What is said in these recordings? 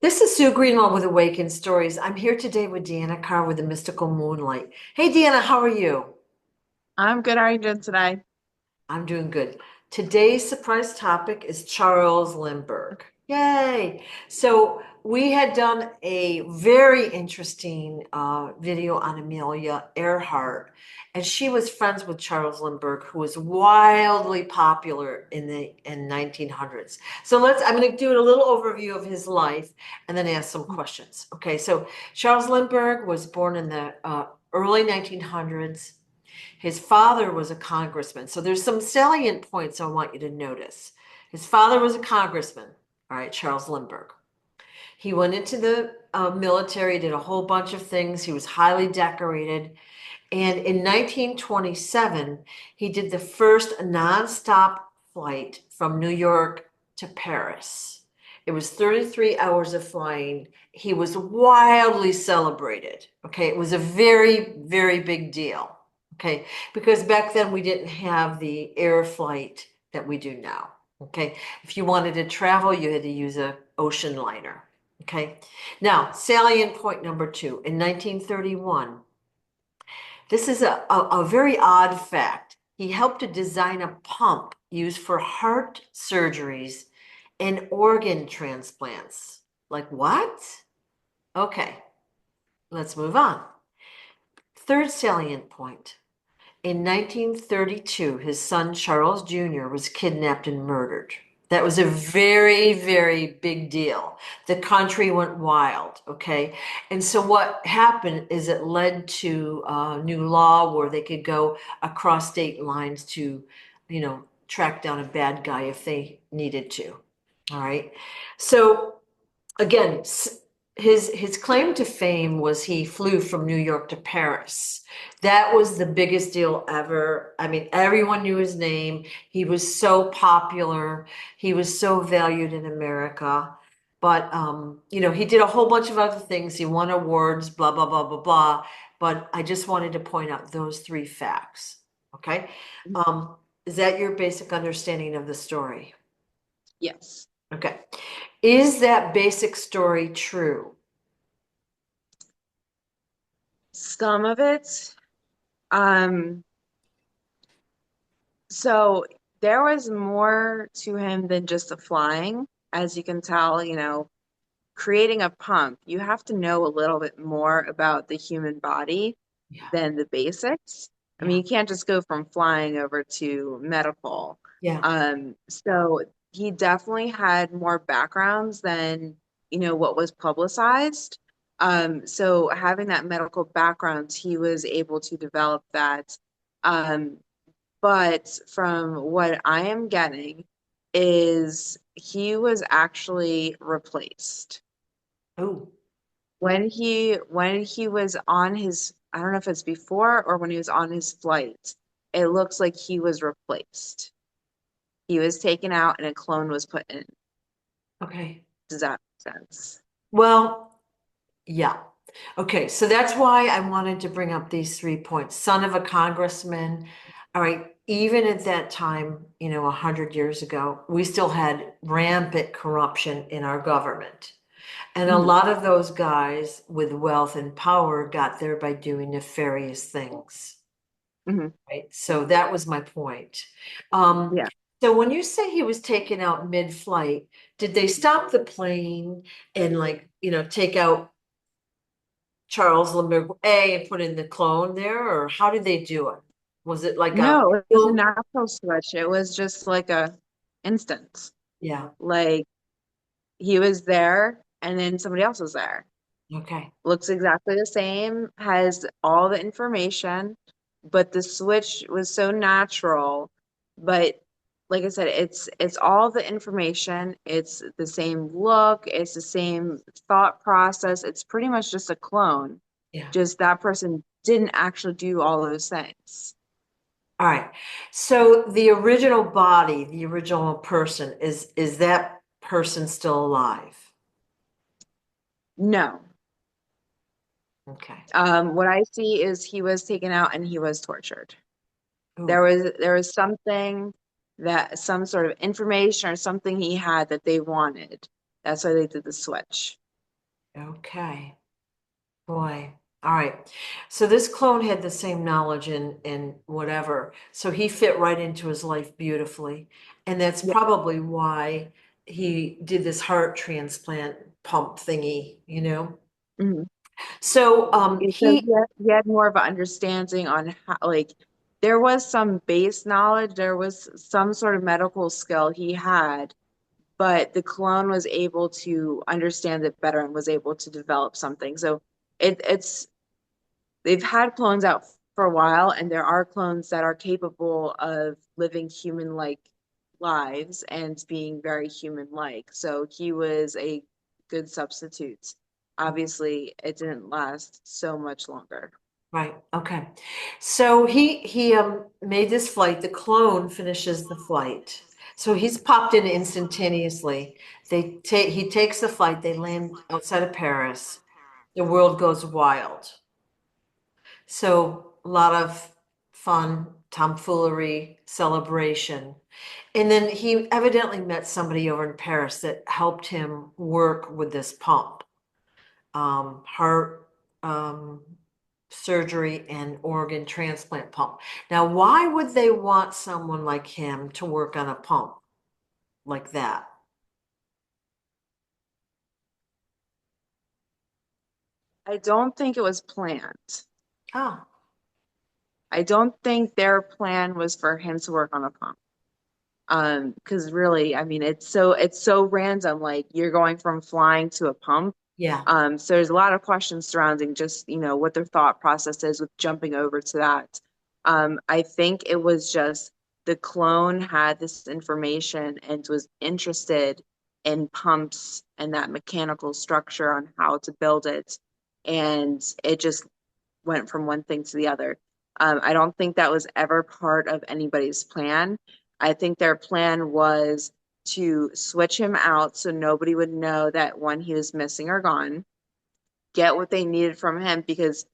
This is Sue Greenlaw with Awakened Stories. I'm here today with Deanna Carr with the Mystical Moonlight. Hey, Deanna, how are you? I'm good. How are you doing today? I'm doing good. Today's surprise topic is Charles Lindbergh. Yay! So we had done a very interesting video on Amelia Earhart, and she was friends with Charles Lindbergh, who was wildly popular in 1900s. So I'm going to do a little overview of his life and then ask some questions. Okay, so Charles Lindbergh was born in the early 1900s. His father was a congressman. So there's some salient points I want you to notice. His father was a congressman, all right, Charles Lindbergh. He went into the military, did a whole bunch of things. He was highly decorated. And in 1927, he did the first nonstop flight from New York to Paris. It was 33 hours of flying. He was wildly celebrated. Okay. It was a very, very big deal. Okay. Because back then we didn't have the air flight that we do now. Okay. If you wanted to travel, you had to use a ocean liner. Okay. Now, salient point number two. In 1931, this is a very odd fact. He helped to design a pump used for heart surgeries and organ transplants. Like what? Okay, let's move on. Third salient point. In 1932, his son Charles Jr. was kidnapped and murdered. That was a very, very big deal. The country went wild, okay? And so what happened is it led to a new law where they could go across state lines to, track down a bad guy if they needed to. All right. So again, his claim to fame was he flew from New York to Paris. That was the biggest deal ever. I mean, everyone knew his name. He was so popular. He was so valued in America. But he did a whole bunch of other things. He won awards, blah, blah, blah, blah, blah. But I just wanted to point out those three facts. Okay. Is that your basic understanding of the story? Yes. Okay. Is that basic story true? Some of it. Um, so there was more to him than just the flying. As you can tell, creating a pump, you have to know a little bit more about the human body Yeah. than the basics. I mean, Yeah. you can't just go from flying over to medical. Yeah. So he definitely had more backgrounds than, what was publicized. So having that medical background, he was able to develop that. Um, but from what I am getting is he was actually replaced Oh, when he was on his, I don't know if it's before or when he was on his flight, it looks like he was replaced. He was taken out and a clone was put in. okay. Does that make sense? Well, yeah. Okay, so that's why I wanted to bring up these 3 points. Son of a congressman. All right, even at that time, 100 years ago, we still had rampant corruption in our government. And a Hmm. lot of those guys with wealth and power got there by doing nefarious things. Hmm. Right. So that was my point. Um, Yeah. so when you say he was taken out mid-flight, did they stop the plane and take out Charles Lindbergh A and put in the clone there, or how did they do it? Was it like a No, it was a oh, natural switch. It was just like a instance. yeah, Like he was there and then somebody else was there. okay. Looks exactly the same, has all the information, but the switch was so natural. But like I said, it's all the information, it's the same look, it's the same thought process. It's pretty much just a clone. Yeah. Just that person didn't actually do all those things. All right. So the original body, the original person, is that person still alive? No. Okay. What I see is he was taken out and he was tortured. There Ooh, was there was something that some sort of information or something he had that they wanted. That's why they did the switch. Okay. Boy. All right. So this clone had the same knowledge and whatever. So he fit right into his life beautifully. And that's Yeah. probably why he did this heart transplant pump thingy, you know? Mhm. So Because he had more of an understanding on how, like, there was some base knowledge, there was some sort of medical skill he had, but the clone was able to understand it better and was able to develop something. So it's they've had clones out for a while, and there are clones that are capable of living human-like lives and being very human-like. So he was a good substitute. Obviously, it didn't last so much longer. right, okay. So he made this flight. The clone finishes the flight. So he's popped in instantaneously. He takes the flight, they land outside of Paris. The world goes wild. So a lot of fun, tomfoolery, celebration. And then he evidently met somebody over in Paris that helped him work with this pump, heart surgery and organ transplant pump. Now, why would they want someone like him to work on a pump like that? I don't think it was planned. Oh, I don't think their plan was for him to work on a pump. Because really, I mean, it's so random. Like you're going from flying to a pump. yeah. So there's a lot of questions surrounding just, what their thought process is with jumping over to that. I think it was just the clone had this information and was interested in pumps and that mechanical structure on how to build it. And it just went from one thing to the other. I don't think that was ever part of anybody's plan. I think their plan was to switch him out so nobody would know that when he was missing or gone, get what they needed from him because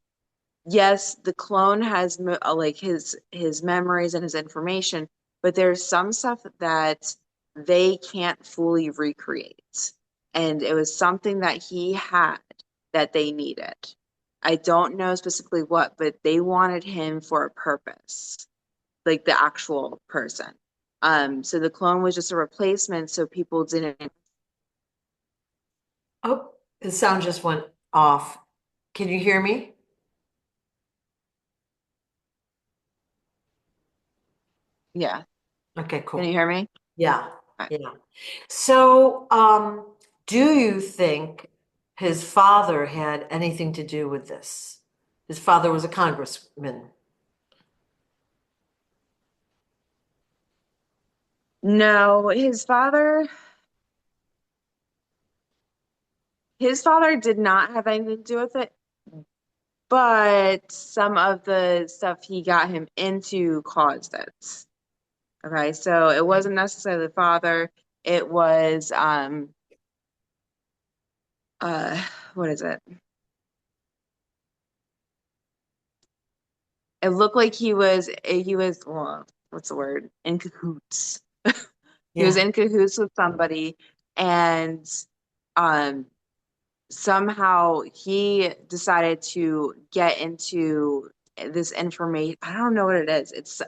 yes, the clone has like his memories and his information, but there's some stuff that they can't fully recreate. And it was something that he had that they needed. I don't know specifically what, but they wanted him for a purpose, like the actual person. So the clone was just a replacement, so people didn't. Oh, the sound just went off. Can you hear me? Yeah. Okay, Can you cool. hear me? Yeah, Uh, yeah. So, do you think his father had anything to do with this? His father was a congressman. No, his father did not have anything to do with it, but some of the stuff he got him into caused it. Okay, so it wasn't necessarily the father. It was uh what is it? It looked like he was well, what's the word? In cahoots. He was Yeah. in cahoots with somebody and um somehow he decided to get into this information. I don't know what it is.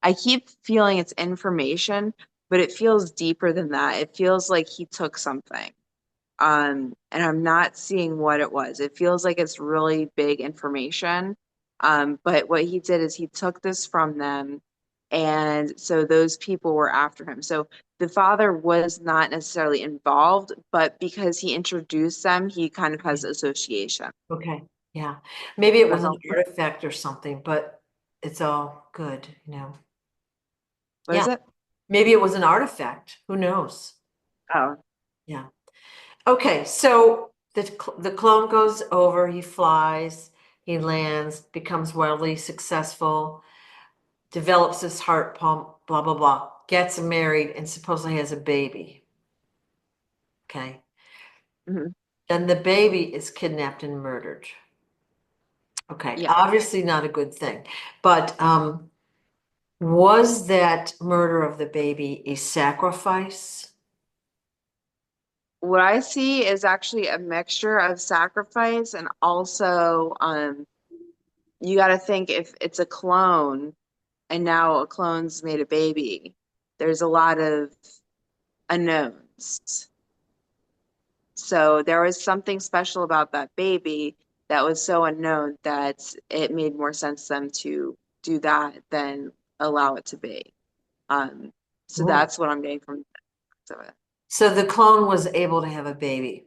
I keep feeling it's information, but it feels deeper than that. It feels like he took something. And I'm not seeing what it was. It feels like it's really big information. But what he did is he took this from them, and so those people were after him. So the father was not necessarily involved, but because he introduced them, he kind of has association. Okay. Yeah. Maybe it That was an helps. artifact or something, but it's all good, you know. What Yeah. is it? Maybe it was an artifact. Who knows? Oh, Yeah. Okay. So the clone goes over, he flies, he lands, becomes wildly successful, develops his heart pump, blah, blah, blah, gets married, and supposedly has a baby. Okay. mhm. Then the baby is kidnapped and murdered. Okay. Yeah. Obviously not a good thing. But was that murder of the baby a sacrifice? what I see is actually a mixture of sacrifice and also you got to think if it's a clone and now a clone's made a baby, there's a lot of unknowns. So there was something special about that baby that was so unknown that it made more sense to them to do that than allow it to be. Um, so Ooh. that's what I'm getting from it. So the clone was able to have a baby.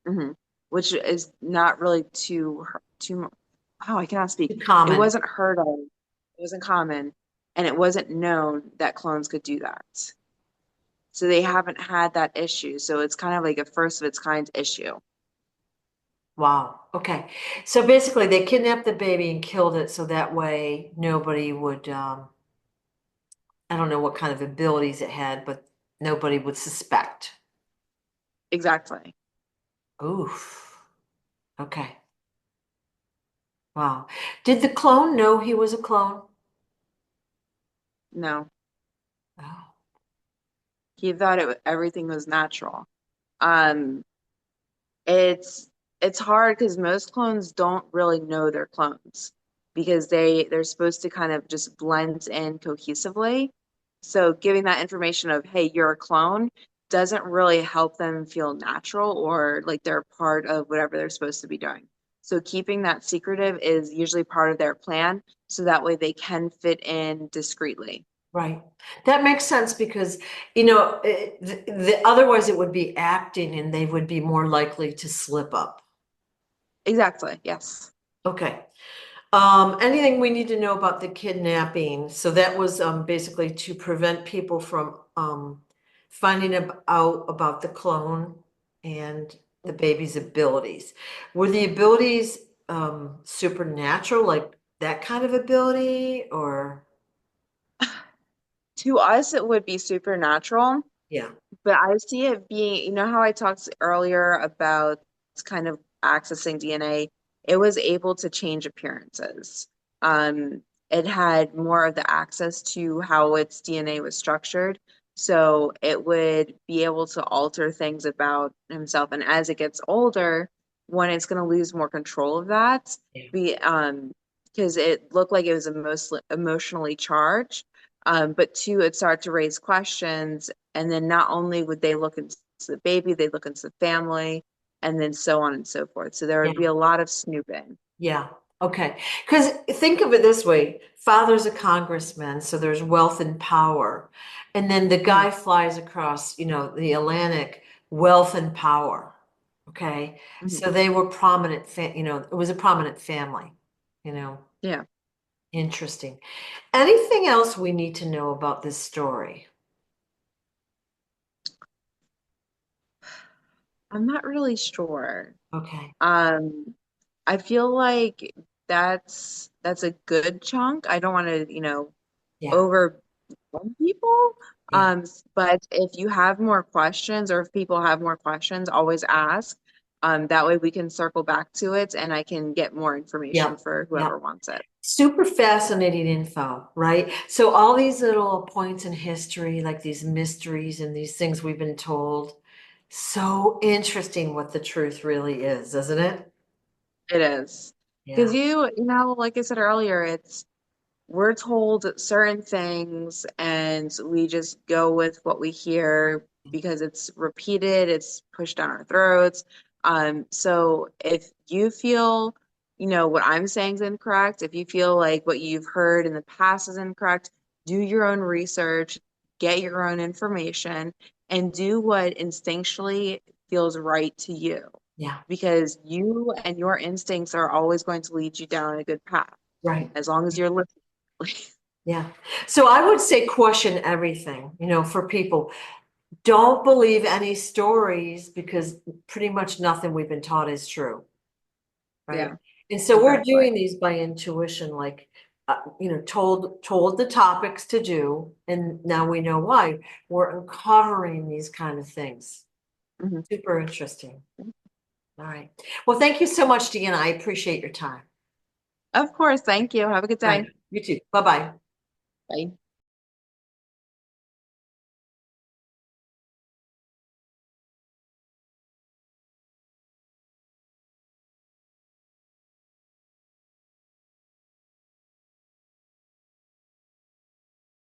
Hmm. Which is not really too. Oh, I cannot speak. Too It common. wasn't heard of. It wasn't common, and it wasn't known that clones could do that. So they haven't had that issue. So it's kind of like a first of its kind issue. Wow. Okay. So basically they kidnapped the baby and killed it so that way nobody would I don't know what kind of abilities it had, but nobody would suspect. Exactly. Oof. Okay. Wow. Did the clone know he was a clone? No, Oh, he thought everything was natural. Um, it's it's hard because most clones don't really know they're clones because they're supposed to kind of just blend in cohesively. So giving that information of, hey, you're a clone doesn't really help them feel natural or like they're part of whatever they're supposed to be doing. So keeping that secretive is usually part of their plan, so that way they can fit in discreetly. right. That makes sense because, otherwise it would be acting and they would be more likely to slip up. Exactly. Yes. Okay. Anything we need to know about the kidnapping? So that was basically to prevent people from finding out about the clone and the baby's abilities. Were the abilities supernatural, like that kind of ability, or To us, it would be supernatural. yeah, But I see it being, you know how I talked earlier about kind of accessing DNA? It was able to change appearances. It had more of the access to how its DNA was structured. So it would be able to alter things about himself. And as it gets older, when it's going to lose more control of that, yeah, be because it looked like it was emotionally charged. But two, it started to raise questions, and then not only would they look into the baby, they'd look into the family, and then so on and so forth. So there yeah. would be a lot of snooping. Yeah, okay. Because think of it this way, father's a congressman, so there's wealth and power. And then the Mhm, guy flies across, the Atlantic, wealth and power. Okay. mhm. So they were prominent, it was a prominent family, you know. Yeah, Interesting. Anything else we need to know about this story? I'm not really sure. Okay. Um, I feel like that's a good chunk. I don't want to, Yeah, over people. yeah, But if you have more questions or if people have more questions, always ask. That way we can circle back to it and I can get more yeah, information for yeah. whoever wants it. Super fascinating info, right? So all these little points in history, like these mysteries and these things we've been told, so interesting what the truth really is, isn't it? It is. Because Yeah, like I said earlier, we're told certain things and we just go with what we hear because it's repeated, it's pushed down our throats. So if you feel, what I'm saying is incorrect, if you feel like what you've heard in the past is incorrect, do your own research, get your own information, and do what instinctually feels right to you. yeah, Because you and your instincts are always going to lead you down a good path right. as long as you're listening. Yeah. So I would say question everything, for people. Don't believe any stories because pretty much nothing we've been taught is true. Right. Yeah, And so we're exactly. doing these by intuition, like, told the topics to do, and now we know why. We're uncovering these kind of things. Mhm. Super interesting. All right. Well, thank you so much, Deanna. I appreciate your time. Of course. Thank you. Have a good All right. day. You too. Bye-bye. Bye.